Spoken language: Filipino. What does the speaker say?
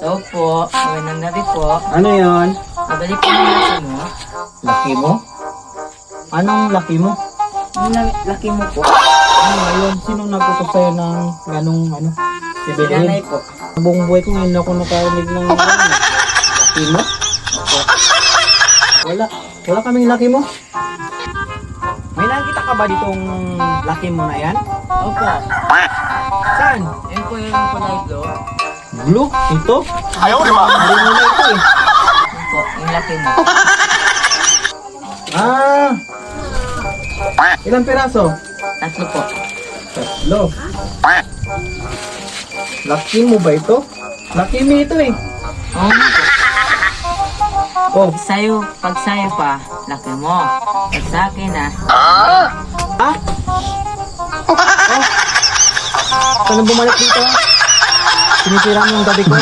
Opo, magandang gabi po. Ano yon? Pabalik po yung laki mo. Laki mo? Anong laki mo? Yung laki mo po. Ano ngayon? Sinong nagtutok sa'yo ng ganong ano? Si Sibilhin? nanay po. Buong buhay ko ngayon ako nakarinig ng ano, laki mo? Wala. Wala kaming laki mo. May nakita ka ba ditong laki mo na yan? Opo. Saan? Yan po yung kulay blue. Blue? Ito? Ayaw naman. Hindi mo na ito eh. Yan po, yung laki mo. Ah! Ilang piraso? Tatlo po. Tatlo. Laki mo ba ito? Laki mo ito eh. Oo nga po. Oh, Pag sayo pa, laki mo. Pag sa akin ah? Oh. Saan bumalik dito? Sinisira mo yung gabi ko?